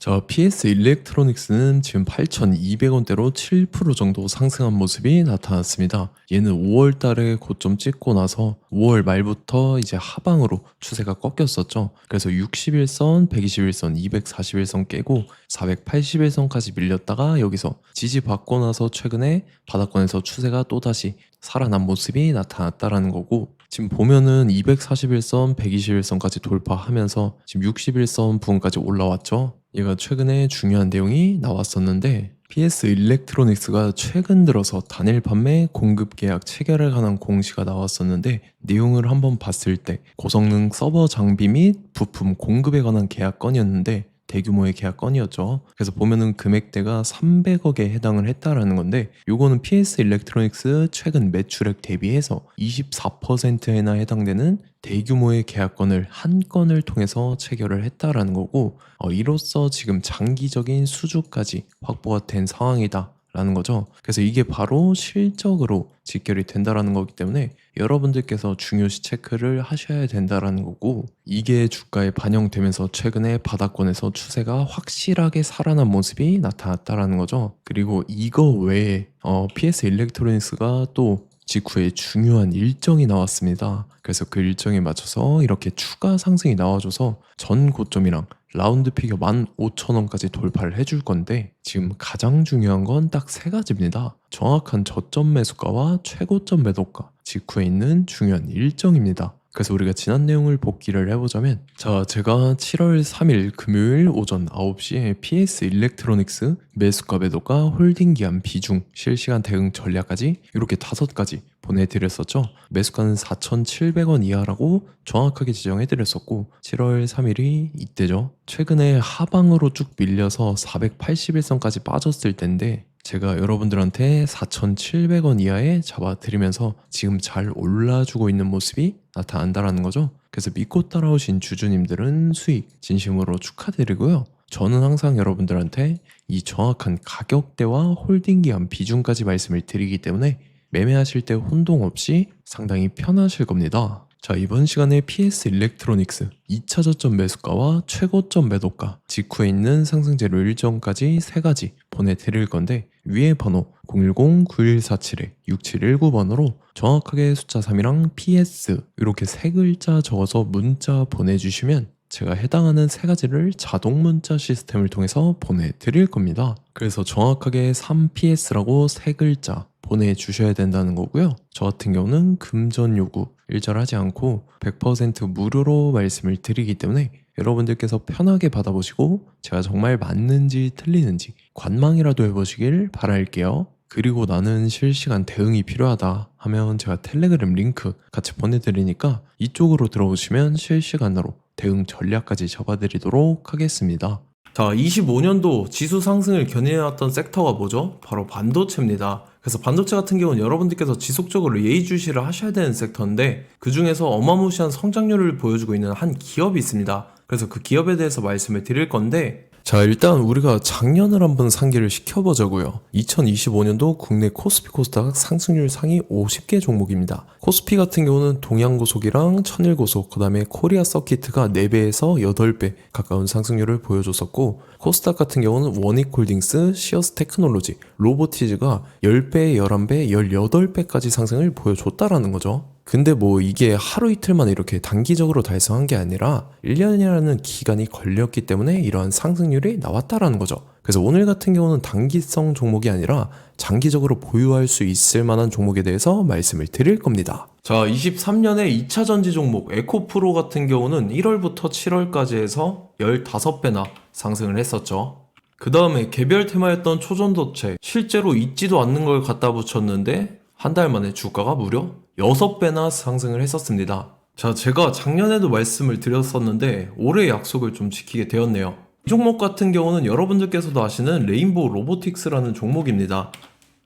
자, PS 일렉트로닉스는 지금 8,200원대로 7% 정도 상승한 모습이 나타났습니다. 얘는 5월 달에 고점 찍고 나서 5월 말부터 이제 하방으로 추세가 꺾였었죠. 그래서 60일선, 121선, 241선 깨고 481선까지 밀렸다가 여기서 지지받고 나서 최근에 바닥권에서 추세가 또다시 살아난 모습이 나타났다라는 거고, 지금 보면은 241선, 121선까지 돌파하면서 지금 61선 부근까지 올라왔죠. 얘가 최근에 중요한 내용이 나왔었는데, PS 일렉트로닉스가 최근 들어서 단일 판매 공급 계약 체결에 관한 공시가 나왔었는데, 내용을 한번 봤을 때 고성능 서버 장비 및 부품 공급에 관한 계약 건이었는데 대규모의 계약 건이었죠. 그래서 보면은 금액대가 300억에 해당을 했다라는 건데, 요거는 PS 일렉트로닉스 최근 매출액 대비해서 24%에나 해당되는 대규모의 계약건을 한 건을 통해서 체결을 했다라는 거고, 이로써 지금 장기적인 수주까지 확보가 된 상황이다 라는 거죠. 그래서 이게 바로 실적으로 직결이 된다라는 거기 때문에 여러분들께서 중요시 체크를 하셔야 된다라는 거고, 이게 주가에 반영되면서 최근에 바닥권에서 추세가 확실하게 살아난 모습이 나타났다라는 거죠. 그리고 이거 외에 PS 일렉트로닉스가 또 직후에 중요한 일정이 나왔습니다. 그래서 그 일정에 맞춰서 이렇게 추가 상승이 나와줘서 전 고점이랑 라운드 피겨 15,000원까지 돌파를 해줄 건데, 지금 가장 중요한 건 딱 세 가지입니다. 정확한 저점 매수가와 최고점 매도가, 직후에 있는 중요한 일정입니다. 그래서 우리가 지난 내용을 복기를 해보자면, 자, 제가 7월 3일 금요일 오전 9시에 PS 일렉트로닉스 매수가 매도가 홀딩 기한 비중 실시간 대응 전략까지 이렇게 5가지 보내드렸었죠. 매수가는 4,700원 이하라고 정확하게 지정해드렸었고, 7월 3일이 이때죠. 최근에 하방으로 쭉 밀려서 481선까지 빠졌을 텐데, 제가 여러분들한테 4,700원 이하에 잡아드리면서 지금 잘 올라주고 있는 모습이 나타난다라는 거죠. 그래서 믿고 따라오신 주주님들은 수익 진심으로 축하드리고요. 저는 항상 여러분들한테 이 정확한 가격대와 홀딩 기간 비중까지 말씀을 드리기 때문에 매매하실 때 혼동 없이 상당히 편하실 겁니다. 자, 이번 시간에 PS 일렉트로닉스 2차 저점 매수가와 최고점 매도가, 직후에 있는 상승재료 일정까지 3가지 보내드릴 건데, 위에 번호 010-9147-6719번으로 정확하게 숫자 3이랑 PS 이렇게 3글자 적어서 문자 보내주시면 제가 해당하는 3가지를 자동 문자 시스템을 통해서 보내드릴 겁니다. 그래서 정확하게 3PS라고 3글자 보내주셔야 된다는 거고요. 저 같은 경우는 금전 요구 일절하지 않고 100% 무료로 말씀을 드리기 때문에 여러분들께서 편하게 받아보시고 제가 정말 맞는지 틀리는지 관망이라도 해보시길 바랄게요. 그리고 나는 실시간 대응이 필요하다 하면 제가 텔레그램 링크 같이 보내드리니까 이쪽으로 들어오시면 실시간으로 대응 전략까지 잡아드리도록 하겠습니다. 자, 25년도 지수 상승을 견인해왔던 섹터가 뭐죠? 바로 반도체입니다. 그래서 반도체 같은 경우는 여러분들께서 지속적으로 예의주시를 하셔야 되는 섹터인데, 그 중에서 어마무시한 성장률을 보여주고 있는 한 기업이 있습니다. 그래서 그 기업에 대해서 말씀을 드릴 건데, 자, 일단 우리가 작년을 한번 상기를 시켜보자고요. 2025년도 국내 코스피 코스닥 상승률 상위 50개 종목입니다. 코스피 같은 경우는 동양고속이랑 천일고속, 그 다음에 코리아 서키트가 4배에서 8배 가까운 상승률을 보여줬었고, 코스닥 같은 경우는 원익홀딩스, 시어스 테크놀로지, 로보티즈가 10배, 11배, 18배까지 상승을 보여줬다라는 거죠. 근데 뭐 이게 하루 이틀 만에 이렇게 단기적으로 달성한 게 아니라 1년이라는 기간이 걸렸기 때문에 이러한 상승률이 나왔다라는 거죠. 그래서 오늘 같은 경우는 단기성 종목이 아니라 장기적으로 보유할 수 있을 만한 종목에 대해서 말씀을 드릴 겁니다. 자, 23년에 2차 전지 종목 에코프로 같은 경우는 1월부터 7월까지 해서 15배나 상승을 했었죠. 그 다음에 개별 테마였던 초전도체, 실제로 있지도 않는 걸 갖다 붙였는데 한 달 만에 주가가 무려 6배나 상승을 했었습니다. 자, 제가 작년에도 말씀을 드렸었는데 올해 약속을 좀 지키게 되었네요. 이 종목 같은 경우는 여러분들께서도 아시는 레인보우 로보틱스라는 종목입니다.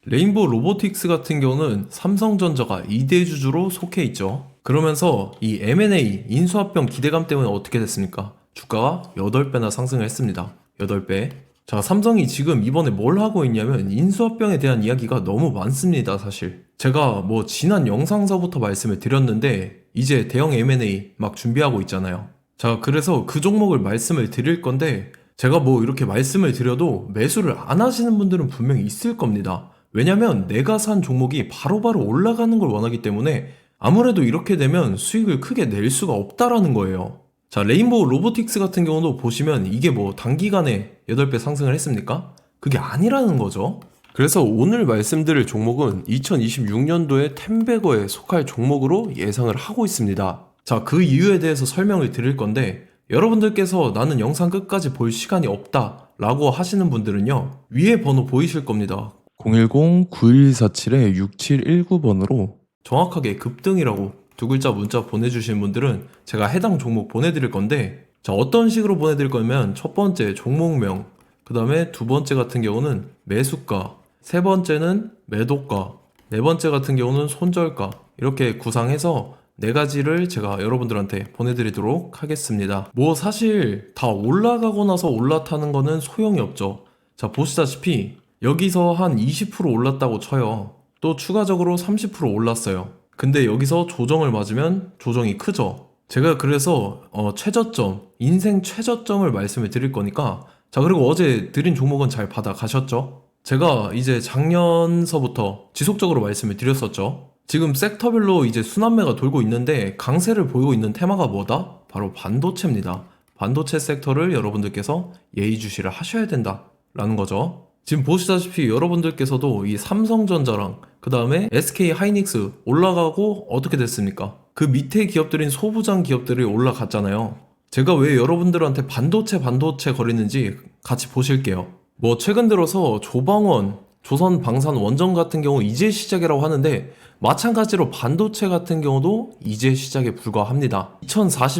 레인보우 로보틱스 같은 경우는 삼성전자가 2대 주주로 속해 있죠. 그러면서 이 M&A 인수합병 기대감 때문에 어떻게 됐습니까? 주가가 8배나 상승을 했습니다. 8배. 자, 삼성이 지금 이번에 뭘 하고 있냐면 인수합병에 대한 이야기가 너무 많습니다, 사실. 제가 뭐 지난 영상서부터 말씀을 드렸는데 이제 대형 M&A 막 준비하고 있잖아요. 자, 그래서 그 종목을 말씀을 드릴 건데, 제가 뭐 이렇게 말씀을 드려도 매수를 안 하시는 분들은 분명히 있을 겁니다. 왜냐면 내가 산 종목이 바로바로 올라가는 걸 원하기 때문에 아무래도 이렇게 되면 수익을 크게 낼 수가 없다라는 거예요. 자, 레인보우 로보틱스 같은 경우도 보시면 이게 뭐 단기간에 8배 상승을 했습니까? 그게 아니라는 거죠. 그래서 오늘 말씀드릴 종목은 2026년도에 텐베거에 속할 종목으로 예상을 하고 있습니다. 자, 그 이유에 대해서 설명을 드릴 건데 여러분들께서 나는 영상 끝까지 볼 시간이 없다 라고 하시는 분들은요, 위에 번호 보이실 겁니다. 010-9147-6719번으로 정확하게 급등이라고 두 글자 문자 보내주신 분들은 제가 해당 종목 보내드릴 건데, 자, 어떤 식으로 보내드릴 거냐면 첫 번째 종목명, 그 다음에 두 번째 같은 경우는 매수가, 세 번째는 매도가, 네 번째 같은 경우는 손절가, 이렇게 구상해서 네 가지를 제가 여러분들한테 보내드리도록 하겠습니다. 뭐 사실 다 올라가고 나서 올라타는 거는 소용이 없죠. 자, 보시다시피 여기서 한 20% 올랐다고 쳐요. 또 추가적으로 30% 올랐어요. 근데 여기서 조정을 맞으면 조정이 크죠. 제가 그래서 최저점, 인생 최저점을 말씀을 드릴 거니까, 자, 그리고 어제 드린 종목은 잘 받아가셨죠? 제가 이제 작년서부터 지속적으로 말씀을 드렸었죠. 지금 섹터별로 이제 순환매가 돌고 있는데 강세를 보이고 있는 테마가 뭐다? 바로 반도체입니다. 반도체 섹터를 여러분들께서 예의주시를 하셔야 된다라는 거죠. 지금 보시다시피 여러분들께서도 이 삼성전자랑 그 다음에 SK 하이닉스 올라가고 어떻게 됐습니까? 그 밑에 기업들인 소부장 기업들이 올라갔잖아요. 제가 왜 여러분들한테 반도체 거리는지 같이 보실게요. 뭐 최근 들어서 조방원, 조선방산원전 같은 경우 이제 시작이라고 하는데 마찬가지로 반도체 같은 경우도 이제 시작에 불과합니다.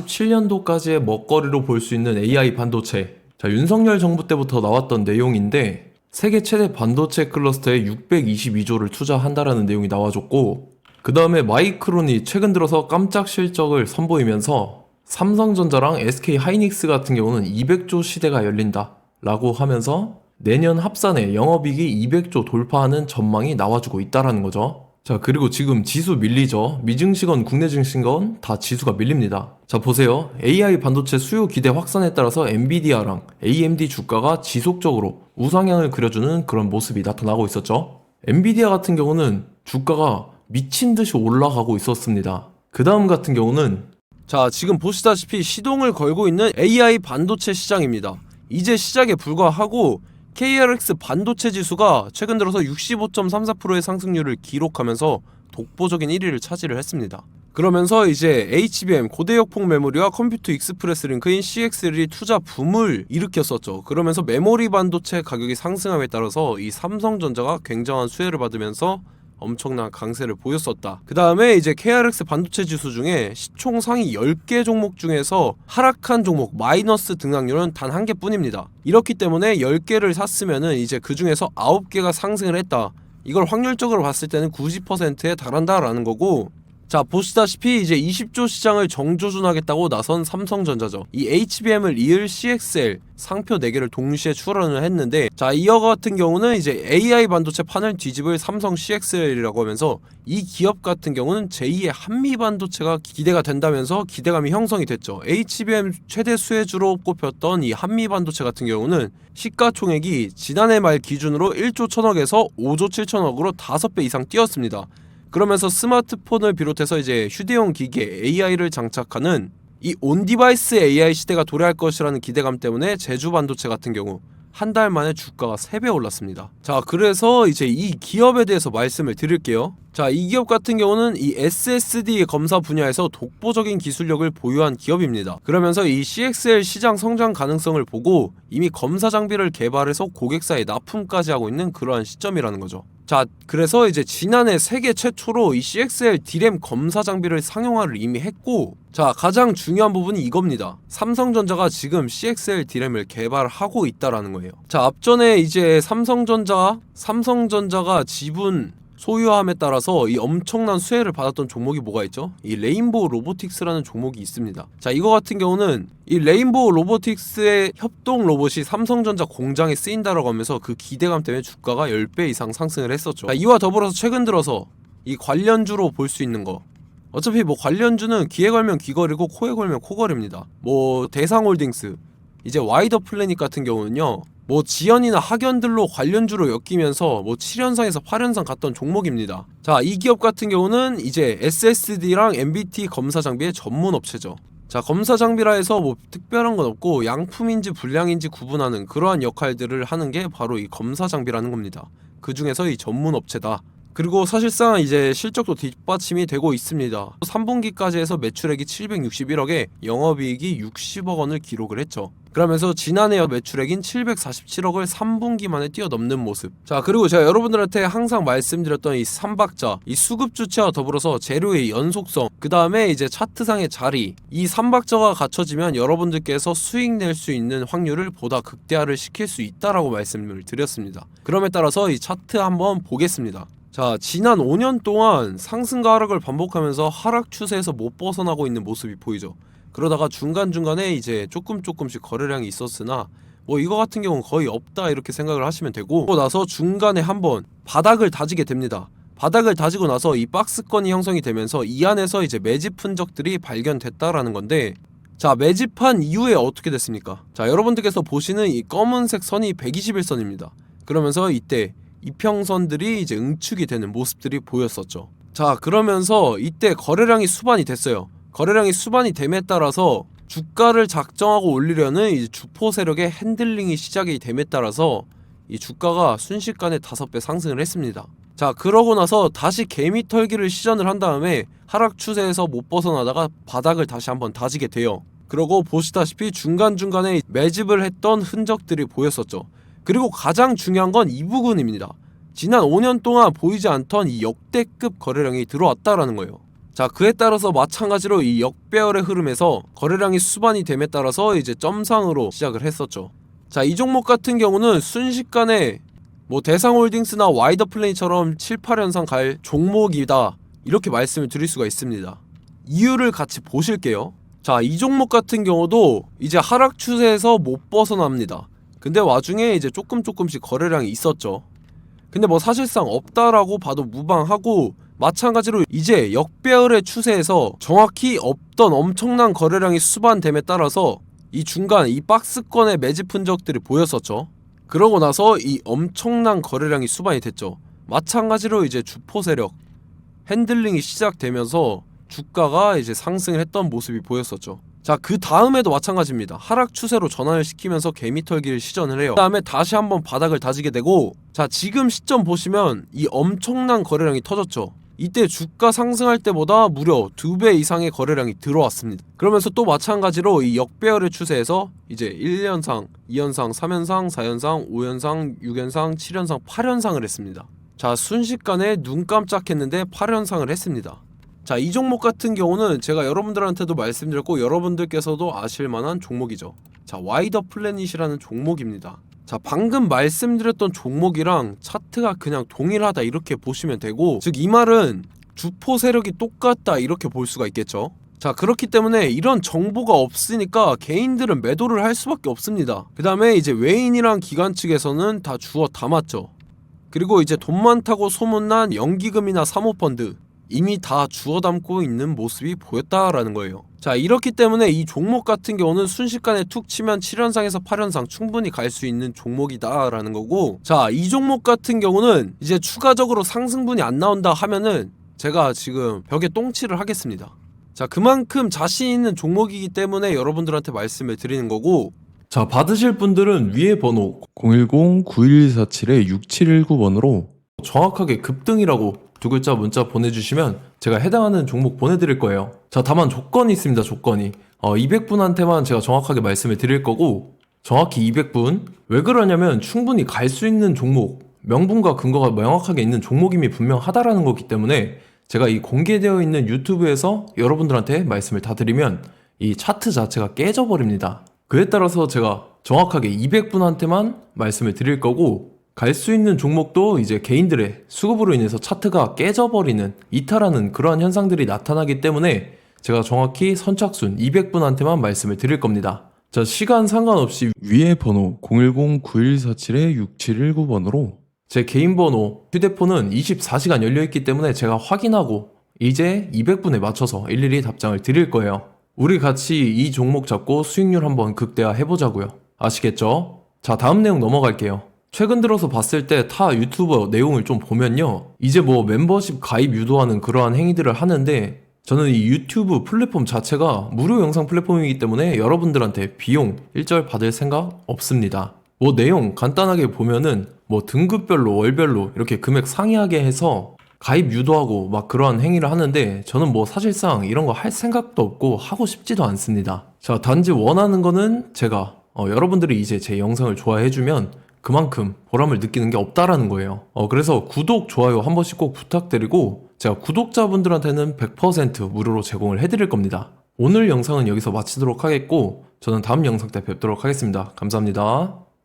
2047년도까지의 먹거리로 볼 수 있는 AI 반도체. 자, 윤석열 정부 때부터 나왔던 내용인데 세계 최대 반도체 클러스터에 622조를 투자한다라는 내용이 나와줬고, 그 다음에 마이크론이 최근 들어서 깜짝 실적을 선보이면서 삼성전자랑 SK 하이닉스 같은 경우는 200조 시대가 열린다 라고 하면서 내년 합산에 영업이익이 200조 돌파하는 전망이 나와주고 있다라는 거죠. 자, 그리고 지금 지수 밀리죠. 미증시건 국내 증시건 다 지수가 밀립니다. 자, 보세요. AI 반도체 수요 기대 확산에 따라서 엔비디아랑 AMD 주가가 지속적으로 우상향을 그려주는 그런 모습이 나타나고 있었죠. 엔비디아 같은 경우는 주가가 미친 듯이 올라가고 있었습니다. 그 다음 같은 경우는, 자, 지금 보시다시피 시동을 걸고 있는 AI 반도체 시장입니다. 이제 시작에 불과하고 KRX 반도체 지수가 최근 들어서 65.34%의 상승률을 기록하면서 독보적인 1위를 차지를 했습니다. 그러면서 이제 HBM 고대역폭 메모리와 컴퓨터 익스프레스 링크인 CXL이 투자 붐을 일으켰었죠. 그러면서 메모리 반도체 가격이 상승함에 따라서 이 삼성전자가 굉장한 수혜를 받으면서 엄청난 강세를 보였었다. 그 다음에 이제 KRX 반도체 지수 중에 시총 상위 10개 종목 중에서 하락한 종목 마이너스 등락률은 단 한 개뿐입니다. 이렇기 때문에 10개를 샀으면은 이제 그 중에서 9개가 상승을 했다. 이걸 확률적으로 봤을 때는 90%에 달한다라는 거고, 자, 보시다시피 이제 20조 시장을 정조준하겠다고 나선 삼성전자죠. 이 HBM을 이을 CXL 상표 4개를 동시에 출원을 했는데, 자, 이어 같은 경우는 이제 AI 반도체 판을 뒤집을 삼성 CXL이라고 하면서 이 기업 같은 경우는 제2의 한미 반도체가 기대가 된다면서 기대감이 형성이 됐죠. HBM 최대 수혜주로 꼽혔던 이 한미 반도체 같은 경우는 시가총액이 지난해 말 기준으로 1조 1000억에서 5조 7천억으로 5배 이상 뛰었습니다. 그러면서 스마트폰을 비롯해서 이제 휴대용 기기에 AI를 장착하는 이 온디바이스 AI 시대가 도래할 것이라는 기대감 때문에 제주 반도체 같은 경우 한 달 만에 주가가 3배 올랐습니다. 자, 그래서 이제 이 기업에 대해서 말씀을 드릴게요. 자, 이 기업 같은 경우는 이 SSD 검사 분야에서 독보적인 기술력을 보유한 기업입니다. 그러면서 이 CXL 시장 성장 가능성을 보고 이미 검사 장비를 개발해서 고객사에 납품까지 하고 있는 그러한 시점이라는 거죠. 자, 그래서 이제 지난해 세계 최초로 이 CXL D램 검사 장비를 상용화를 이미 했고, 자, 가장 중요한 부분이 이겁니다. 삼성전자가 지금 CXL D램을 개발하고 있다라는 거예요. 자, 앞전에 이제 삼성전자가 지분 소유함에 따라서 이 엄청난 수혜를 받았던 종목이 뭐가 있죠? 이 레인보우 로보틱스라는 종목이 있습니다. 자, 이거 같은 경우는 이 레인보우 로보틱스의 협동 로봇이 삼성전자 공장에 쓰인다라고 하면서 그 기대감 때문에 주가가 10배 이상 상승을 했었죠. 자, 이와 더불어서 최근 들어서 이 관련주로 볼 수 있는 거, 어차피 뭐 관련주는 귀에 걸면 귀걸이고 코에 걸면 코걸입니다. 뭐 대상홀딩스, 이제 와이더 플래닛 같은 경우는요, 뭐 지연이나 학연들로 관련주로 엮이면서 뭐 7연상에서 8연상 갔던 종목입니다. 자, 이 기업 같은 경우는 이제 SSD랑 MBT 검사 장비의 전문 업체죠. 자, 검사 장비라 해서 뭐 특별한 건 없고 양품인지 불량인지 구분하는 그러한 역할들을 하는 게 바로 이 검사 장비라는 겁니다. 그 중에서 이 전문 업체다. 그리고 사실상 이제 실적도 뒷받침이 되고 있습니다. 3분기까지 해서 매출액이 761억에 영업이익이 60억 원을 기록을 했죠. 그러면서 지난해 매출액인 747억을 3분기 만에 뛰어넘는 모습. 자, 그리고 제가 여러분들한테 항상 말씀드렸던 이 3박자, 이 수급 주체와 더불어서 재료의 연속성, 그 다음에 이제 차트상의 자리, 이 3박자가 갖춰지면 여러분들께서 수익 낼 수 있는 확률을 보다 극대화를 시킬 수 있다라고 말씀을 드렸습니다. 그럼에 따라서 이 차트 한번 보겠습니다. 자, 지난 5년 동안 상승과 하락을 반복하면서 하락 추세에서 못 벗어나고 있는 모습이 보이죠. 그러다가 중간중간에 이제 조금씩 거래량이 있었으나 뭐 이거 같은 경우는 거의 없다 이렇게 생각을 하시면 되고, 그러고 나서 중간에 한번 바닥을 다지게 됩니다. 바닥을 다지고 나서 이 박스권이 형성이 되면서 이 안에서 이제 매집 흔적들이 발견됐다라는 건데, 자, 매집한 이후에 어떻게 됐습니까? 자, 여러분들께서 보시는 이 검은색 선이 121선입니다. 그러면서 이때 이평선들이 이제 응축이 되는 모습들이 보였었죠. 자, 그러면서 이때 거래량이 수반이 됐어요. 거래량이 수반이 됨에 따라서 주가를 작정하고 올리려는 이제 주포 세력의 핸들링이 시작이 됨에 따라서 이 주가가 순식간에 5배 상승을 했습니다. 자, 그러고 나서 다시 개미 털기를 시전을 한 다음에 하락 추세에서 못 벗어나다가 바닥을 다시 한번 다지게 돼요. 그러고 보시다시피 중간중간에 매집을 했던 흔적들이 보였었죠. 그리고 가장 중요한 건 이 부분입니다. 지난 5년 동안 보이지 않던 이 역대급 거래량이 들어왔다라는 거예요. 자, 그에 따라서 마찬가지로 이 역배열의 흐름에서 거래량이 수반이 됨에 따라서 이제 점상으로 시작을 했었죠. 자, 이 종목 같은 경우는 순식간에 뭐 대상홀딩스나 와이더 플래닛처럼 7, 8연상 갈 종목이다 이렇게 말씀을 드릴 수가 있습니다. 이유를 같이 보실게요. 자, 이 종목 같은 경우도 이제 하락 추세에서 못 벗어납니다. 근데 와중에 이제 조금씩 거래량이 있었죠. 근데 뭐 사실상 없다라고 봐도 무방하고, 마찬가지로 이제 역배열의 추세에서 정확히 없던 엄청난 거래량이 수반됨에 따라서 이 중간 이 박스권의 매집 흔적들이 보였었죠. 그러고 나서 이 엄청난 거래량이 수반이 됐죠. 마찬가지로 이제 주포 세력 핸들링이 시작되면서 주가가 이제 상승을 했던 모습이 보였었죠. 자, 그 다음에도 마찬가지입니다. 하락 추세로 전환을 시키면서 개미털기를 시전을 해요. 그 다음에 다시 한번 바닥을 다지게 되고, 자, 지금 시점 보시면 이 엄청난 거래량이 터졌죠. 이때 주가 상승할 때보다 무려 2배 이상의 거래량이 들어왔습니다. 그러면서 또 마찬가지로 이 역배열의 추세에서 이제 1연상, 2연상, 3연상, 4연상, 5연상, 6연상, 7연상, 8연상을 했습니다. 자, 순식간에 눈 깜짝했는데 8연상을 했습니다. 자, 이 종목 같은 경우는 제가 여러분들한테도 말씀드렸고 여러분들께서도 아실만한 종목이죠. 자, 와이더 플래닛이라는 종목입니다. 자, 방금 말씀드렸던 종목이랑 차트가 그냥 동일하다 이렇게 보시면 되고, 즉 이 말은 주포 세력이 똑같다 이렇게 볼 수가 있겠죠. 자, 그렇기 때문에 이런 정보가 없으니까 개인들은 매도를 할 수밖에 없습니다. 그 다음에 이제 외인이랑 기관 측에서는 다 주워 담았죠. 그리고 이제 돈 많다고 소문난 연기금이나 사모펀드 이미 다 주워 담고 있는 모습이 보였다라는 거예요. 자, 이렇기 때문에 이 종목 같은 경우는 순식간에 툭 치면 7연상에서 8연상 충분히 갈 수 있는 종목이다 라는 거고, 자, 이 종목 같은 경우는 이제 추가적으로 상승분이 안 나온다 하면은 제가 지금 벽에 똥칠을 하겠습니다. 자, 그만큼 자신 있는 종목이기 때문에 여러분들한테 말씀을 드리는 거고, 자, 받으실 분들은 위에 번호 010-9147-6719번으로 정확하게 급등이라고 2글자 문자 보내주시면 제가 해당하는 종목 보내드릴 거예요. 자, 다만 조건이 있습니다. 조건이 200분한테만 제가 정확하게 말씀을 드릴 거고, 정확히 200분. 왜 그러냐면 충분히 갈 수 있는 종목, 명분과 근거가 명확하게 있는 종목임이 분명하다라는 거기 때문에 제가 이 공개되어 있는 유튜브에서 여러분들한테 말씀을 다 드리면 이 차트 자체가 깨져버립니다. 그에 따라서 제가 정확하게 200분한테만 말씀을 드릴 거고, 갈 수 있는 종목도 이제 개인들의 수급으로 인해서 차트가 깨져버리는, 이탈하는 그러한 현상들이 나타나기 때문에 제가 정확히 선착순 200분한테만 말씀을 드릴 겁니다. 자, 시간 상관없이 위에 번호 010-9147-6719번으로 제 개인 번호, 휴대폰은 24시간 열려있기 때문에 제가 확인하고 이제 200분에 맞춰서 일일이 답장을 드릴 거예요. 우리 같이 이 종목 잡고 수익률 한번 극대화 해보자고요. 아시겠죠? 자, 다음 내용 넘어갈게요. 최근 들어서 봤을 때 타 유튜버 내용을 좀 보면요. 이제 뭐 멤버십 가입 유도하는 그러한 행위들을 하는데 저는 이 유튜브 플랫폼 자체가 무료 영상 플랫폼이기 때문에 여러분들한테 비용 일절 받을 생각 없습니다. 뭐 내용 간단하게 보면은 뭐 등급별로 월별로 이렇게 금액 상이하게 해서 가입 유도하고 막 그러한 행위를 하는데 저는 뭐 사실상 이런 거 할 생각도 없고 하고 싶지도 않습니다. 자, 단지 원하는 거는 제가 여러분들이 이제 제 영상을 좋아해주면 그만큼 보람을 느끼는 게 없다라는 거예요. 그래서 구독, 좋아요 한 번씩 꼭 부탁드리고 제가 구독자분들한테는 100% 무료로 제공을 해드릴 겁니다. 오늘 영상은 여기서 마치도록 하겠고 저는 다음 영상 때 뵙도록 하겠습니다. 감사합니다.